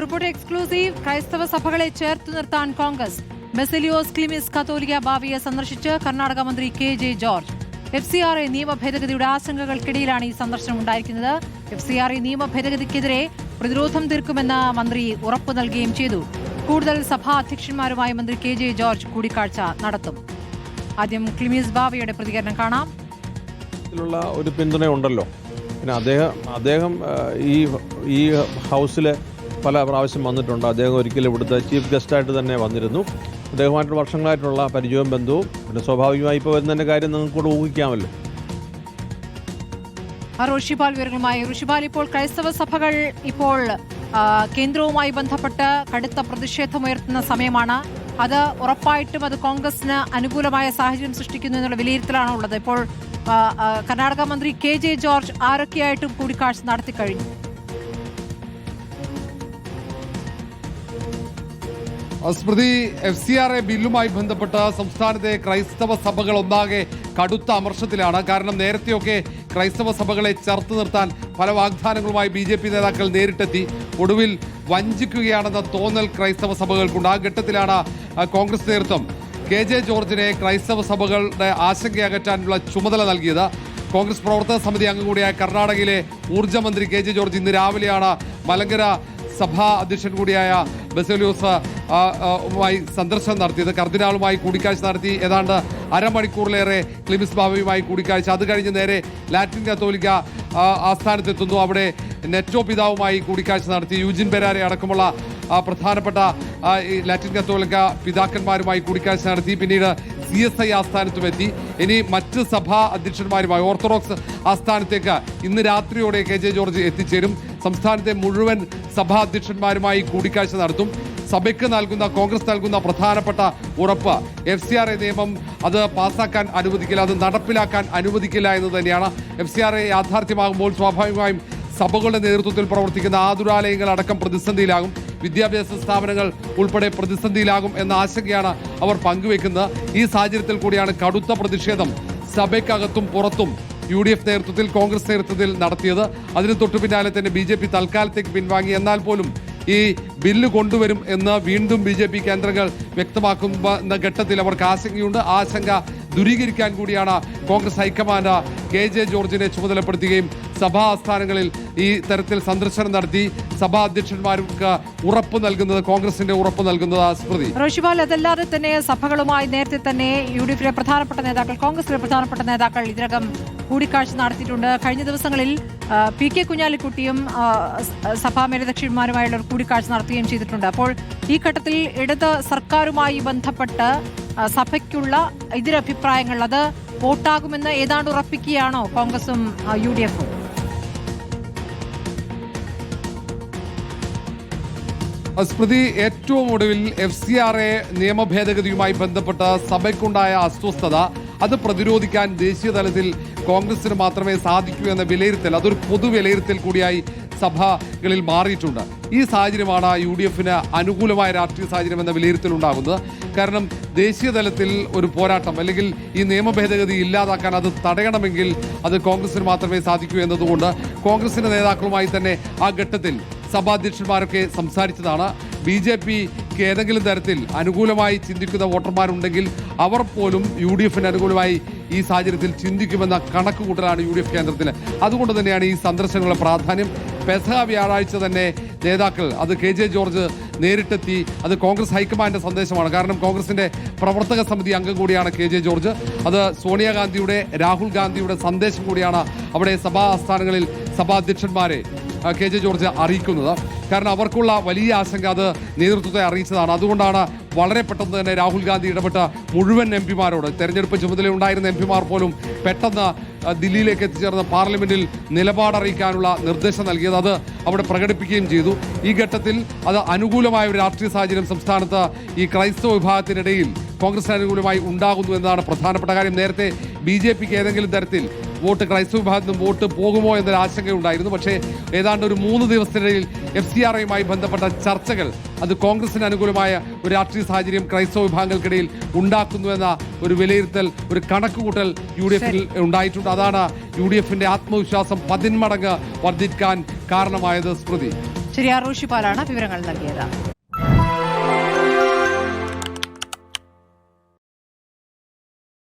Report exclusive. ക്രൈസ്തവ സഭകളെ ചേർത്തു നിർത്താൻ കോൺഗ്രസ്. ബെസിലിയോസ് ക്ലിമിസ് കത്തോലിക്ക ബാവയെ സന്ദർശിച്ച് കർണാടക മന്ത്രി കെ.ജെ. ജോർജ്. FCRA നിയമ ഭേദഗതിയുടെ ആശങ്കകൾക്കിടയിലാണ് ഈ സന്ദർശനം ഉണ്ടായിരിക്കുന്നത്. FCRA നിയമ ഭേദഗതിക്കെതിരെ പ്രതിരോധം തീർക്കുമെന്ന് മന്ത്രി ഉറപ്പു നൽകുകയും ചെയ്തു. കൂടുതൽ സഭാ അധ്യക്ഷന്മാരുമായി മന്ത്രി കെ.ജെ. ജോർജ് കൂടിക്കാഴ്ച നടത്തും. ആദ്യം ക്ലിമിസ് ബാവയുടെ പ്രതികരണം കാണാം. ഒരു പിന്തുണയുണ്ടല്ലോ. പിന്നെ അദ്ദേഹം ഈ ഹൗസിൽ പല പ്രാവശ്യം വന്നിട്ടുണ്ട്. അദ്ദേഹം ഒരിക്കലും ഇവിടുത്തെ ചീഫ് ഗസ്റ്റായിട്ട് തന്നെ വന്നിരുന്നു. അദ്ദേഹമായിട്ട് വർഷങ്ങളായിട്ടുള്ള പരിചയവും ബന്ധവും പിന്നെ സ്വാഭാവികമായി ഇപ്പോൾ വരുന്നതിൻ്റെ കാര്യം നിങ്ങൾക്ക് കൂടെ ഊഹിക്കാമല്ലോ. ഋഷിപാൽ വിവരങ്ങളുമായി. ഋഷിപാൽ, ഇപ്പോൾ ക്രൈസ്തവ സഭകൾ ഇപ്പോൾ കേന്ദ്രവുമായി ബന്ധപ്പെട്ട് കടുത്ത പ്രതിഷേധമുയർത്തുന്ന സമയമാണ്. അത് ഉറപ്പായിട്ടും അത് കോൺഗ്രസിന് അനുകൂലമായ സാഹചര്യം സൃഷ്ടിക്കുന്നു എന്നുള്ള വിലയിരുത്തലാണ് ഉള്ളത്. ഇപ്പോൾ കർണാടക മന്ത്രി കെ.ജെ. ജോർജ് ആരൊക്കെയായിട്ടും കൂടിക്കാഴ്ച നടത്തിക്കഴിഞ്ഞു. സ്മൃതി, FCRA ബില്ലുമായി ബന്ധപ്പെട്ട സംസ്ഥാനത്തെ ക്രൈസ്തവ സഭകൾ ഒന്നാകെ കടുത്ത അമർഷത്തിലാണ്. കാരണം നേരത്തെയൊക്കെ ക്രൈസ്തവ സഭകളെ ചേർത്ത് നിർത്താൻ പല വാഗ്ദാനങ്ങളുമായി BJP നേതാക്കൾ നേരിട്ടെത്തി. ഒടുവിൽ വഞ്ചിക്കുകയാണെന്ന തോന്നൽ ക്രൈസ്തവ സഭകൾക്കുണ്ട്. ആ ഘട്ടത്തിലാണ് കോൺഗ്രസ് നേതൃത്വം കെ.ജെ. ജോർജിനെ ക്രൈസ്തവ സഭകളുടെ ആശങ്കയകറ്റാനുള്ള ചുമതല നൽകിയത്. കോൺഗ്രസ് പ്രവർത്തക സമിതി അംഗം കൂടിയായ കർണാടകയിലെ ഊർജ്ജ മന്ത്രി കെ.ജെ. ജോർജ് ഇന്ന് രാവിലെയാണ് മലങ്കര സഭാ അധ്യക്ഷൻ കൂടിയായ ബെസിലിയോസ് സന്ദർശനം നടത്തിയത്. കർദിനാളുമായി കൂടിക്കാഴ്ച നടത്തി. ഏതാണ്ട് അരമണിക്കൂറിലേറെ ക്ലിമിസ് ബാവയുമായി കൂടിക്കാഴ്ച. അത് കഴിഞ്ഞ് നേരെ ലാറ്റിൻ കത്തോലിക്ക ആസ്ഥാനത്തെത്തുന്നു. അവിടെ നെറ്റോ പിതാവുമായി കൂടിക്കാഴ്ച നടത്തി. യൂജിൻ ബെരാരെ അടക്കമുള്ള പ്രധാനപ്പെട്ട ലാറ്റിൻ കത്തോലിക്ക പിതാക്കന്മാരുമായി കൂടിക്കാഴ്ച നടത്തി. പിന്നീട് CSI ആസ്ഥാനത്തുമെത്തി. ഇനി മറ്റ് സഭാ അധ്യക്ഷന്മാരുമായി ഓർത്തഡോക്സ് ആസ്ഥാനത്തേക്ക് ഇന്ന് രാത്രിയോടെ കെ.ജെ. ജോർജ് എത്തിച്ചേരും. സംസ്ഥാനത്തെ മുഴുവൻ സഭാ അധ്യക്ഷന്മാരുമായി കൂടിക്കാഴ്ച നടത്തും. സഭയ്ക്ക് കോൺഗ്രസ് നൽകുന്ന പ്രധാനപ്പെട്ട ഉറപ്പ് FCRA നിയമം അത് പാസ്സാക്കാൻ അനുവദിക്കില്ല, അത് നടപ്പിലാക്കാൻ അനുവദിക്കില്ല എന്ന് തന്നെയാണ്. FCRA യാഥാർത്ഥ്യമാകുമ്പോൾ സ്വാഭാവികമായും സഭകളുടെ നേതൃത്വത്തിൽ പ്രവർത്തിക്കുന്ന ആതുരാലയങ്ങൾ അടക്കം പ്രതിസന്ധിയിലാകും. വിദ്യാഭ്യാസ സ്ഥാപനങ്ങൾ ഉൾപ്പെടെ പ്രതിസന്ധിയിലാകും എന്ന ആശങ്കയാണ് അവർ പങ്കുവെക്കുന്നത്. ഈ സാഹചര്യത്തിൽ കൂടിയാണ് കടുത്ത പ്രതിഷേധം സഭയ്ക്കകത്തും പുറത്തും UDF നേതൃത്വത്തിൽ കോൺഗ്രസ് നേതൃത്വത്തിൽ നടത്തിയത്. അതിന് തൊട്ടു പിന്നാലെ തന്നെ BJP തൽക്കാലത്തേക്ക് പിൻവാങ്ങി. എന്നാൽ പോലും ഈ ബില്ല് കൊണ്ടുവരും എന്ന് വീണ്ടും BJP കേന്ദ്രങ്ങൾ വ്യക്തമാക്കുന്ന ഘട്ടത്തിൽ അവർക്ക് ആശങ്കയുണ്ട്. ആശങ്ക ദൂരീകരിക്കാൻ കൂടിയാണ് കോൺഗ്രസ് ഹൈക്കമാൻഡ് കെ.ജെ. ജോർജിനെ ചുമതലപ്പെടുത്തുകയും സഭാ ആസ്ഥാനങ്ങളിൽ ഈ തരത്തിൽ സന്ദർശനം നടത്തി സഭാ അധ്യക്ഷന്മാർക്ക് ഉറപ്പ് നൽകുന്നത്, കോൺഗ്രസിന്റെ ഉറപ്പ് നൽകുന്നത്. സ്മൃതി, റോഷിപാൽ, അതല്ലാതെ തന്നെ സഭകളുമായി നേരത്തെ തന്നെ UDFിലെ പ്രധാനപ്പെട്ട നേതാക്കൾ, കോൺഗ്രസിലെ പ്രധാനപ്പെട്ട നേതാക്കൾ ഇതിനകം കൂടിക്കാഴ്ച നടത്തിയിട്ടുണ്ട്. കഴിഞ്ഞ ദിവസങ്ങളിൽ PK കുഞ്ഞാലിക്കുട്ടിയും സഭാ മേലധ്യക്ഷന്മാരുമായുള്ള കൂടിക്കാഴ്ച നടത്തുകയും ചെയ്തിട്ടുണ്ട്. അപ്പോൾ ഈ ഘട്ടത്തിൽ ഇടത് സർക്കാരുമായി ബന്ധപ്പെട്ട് സഭയ്ക്കുള്ള എതിരഭിപ്രായങ്ങൾ അത് വോട്ടാകുമെന്ന് ഏതാണ്ട് ഉറപ്പിക്കുകയാണോ കോൺഗ്രസും UDFും? സ്മൃതി, ഏറ്റവും ഒടുവിൽ FCRA നിയമ ഭേദഗതിയുമായി ബന്ധപ്പെട്ട സഭയ്ക്കുണ്ടായ അസ്വസ്ഥത അത് പ്രതിരോധിക്കാൻ ദേശീയ തലത്തിൽ കോൺഗ്രസിന് മാത്രമേ സാധിക്കൂ എന്ന വിലയിരുത്തൽ, അതൊരു പൊതു വിലയിരുത്തൽ കൂടിയായി സഭകളിൽ മാറിയിട്ടുണ്ട്. ഈ സാഹചര്യമാണ് UDFിന് അനുകൂലമായ രാഷ്ട്രീയ സാഹചര്യം എന്ന വിലയിരുത്തൽ ഉണ്ടാകുന്നത്. കാരണം ദേശീയ തലത്തിൽ ഒരു പോരാട്ടം അല്ലെങ്കിൽ ഈ നിയമ ഭേദഗതി ഇല്ലാതാക്കാൻ അത് തടയണമെങ്കിൽ അത് കോൺഗ്രസിന് മാത്രമേ സാധിക്കൂ എന്നതുകൊണ്ട് കോൺഗ്രസിന്റെ നേതാക്കളുമായി തന്നെ ആ ഘട്ടത്തിൽ സഭാധ്യക്ഷന്മാരൊക്കെ സംസാരിച്ചതാണ്. BJPക്ക് ഏതെങ്കിലും തരത്തിൽ അനുകൂലമായി ചിന്തിക്കുന്ന വോട്ടർമാരുണ്ടെങ്കിൽ അവർ പോലും UDFിന് അനുകൂലമായി ഈ സാഹചര്യത്തിൽ ചിന്തിക്കുമെന്ന കണക്കുകൂട്ടലാണ് UDF കേന്ദ്രത്തിൽ. അതുകൊണ്ട് തന്നെയാണ് ഈ സന്ദർശനങ്ങളുടെ പ്രാധാന്യം. പെസഹ വ്യാഴാഴ്ച തന്നെ നേതാക്കൾ, അത് കെ.ജെ. ജോർജ് നേരിട്ടെത്തി, അത് കോൺഗ്രസ് ഹൈക്കമാൻഡിന്റെ സന്ദേശമാണ്. കാരണം കോൺഗ്രസിന്റെ പ്രവർത്തക സമിതി അംഗം കൂടിയാണ് കെ.ജെ. ജോർജ്. അത് സോണിയാഗാന്ധിയുടെ, രാഹുൽ ഗാന്ധിയുടെ സന്ദേശം കൂടിയാണ് അവിടെ സഭാ ആസ്ഥാനങ്ങളിൽ സഭാധ്യക്ഷന്മാരെ കെ.ജെ. ജോർജ് അറിയിക്കുന്നത്. കാരണം അവർക്കുള്ള വലിയ ആശങ്ക അത് നേതൃത്വത്തെ അറിയിച്ചതാണ്. അതുകൊണ്ടാണ് വളരെ പെട്ടെന്ന് തന്നെ രാഹുൽ ഗാന്ധി ഇടപെട്ട മുഴുവൻ MP-മാരോട്, തെരഞ്ഞെടുപ്പ് ചുമതലയുണ്ടായിരുന്ന MP-മാർ പോലും പെട്ടെന്ന് ദില്ലിയിലേക്ക് എത്തിച്ചേർന്ന് പാർലമെന്റിൽ നിലപാടറിയിക്കാനുള്ള നിർദ്ദേശം നൽകിയത്, അത് അവിടെ പ്രകടിപ്പിക്കുകയും ചെയ്തു. ഈ ഘട്ടത്തിൽ അത് അനുകൂലമായ ഒരു രാഷ്ട്രീയ സാഹചര്യം സംസ്ഥാനത്ത് ഈ ക്രൈസ്തവ വിഭാഗത്തിനിടയിൽ കോൺഗ്രസിന് അനുകൂലമായി ഉണ്ടാകുന്നു എന്നതാണ് പ്രധാനപ്പെട്ട കാര്യം. നേരത്തെ BJPക്ക് ഏതെങ്കിലും തരത്തിൽ വോട്ട് ക്രൈസ്തവ വിഭാഗത്തിൽ നിന്നും വോട്ട് പോകുമോ എന്നൊരു ആശങ്കയുണ്ടായിരുന്നു. പക്ഷേ ഏതാണ്ട് ഒരു 3 ദിവസത്തിനിടയിൽ FCRAയുമായി ബന്ധപ്പെട്ട ചർച്ചകൾ അത് കോൺഗ്രസിന് അനുകൂലമായ ഒരു രാഷ്ട്രീയ സാഹചര്യം ക്രൈസ്തവ വിഭാഗങ്ങൾക്കിടയിൽ ഉണ്ടാക്കുന്നുവെന്ന ഒരു വിലയിരുത്തൽ, ഒരു കണക്കുകൂട്ടൽ UDFിൽ ഉണ്ടായിട്ടുണ്ട്. അതാണ് UDFിന്റെ ആത്മവിശ്വാസം 10 മടങ്ങ് വർദ്ധിക്കാൻ കാരണമായത്. സ്മൃതി. ശരി, റോഷിപാലാണ് വിവരങ്ങൾ നൽകിയത്.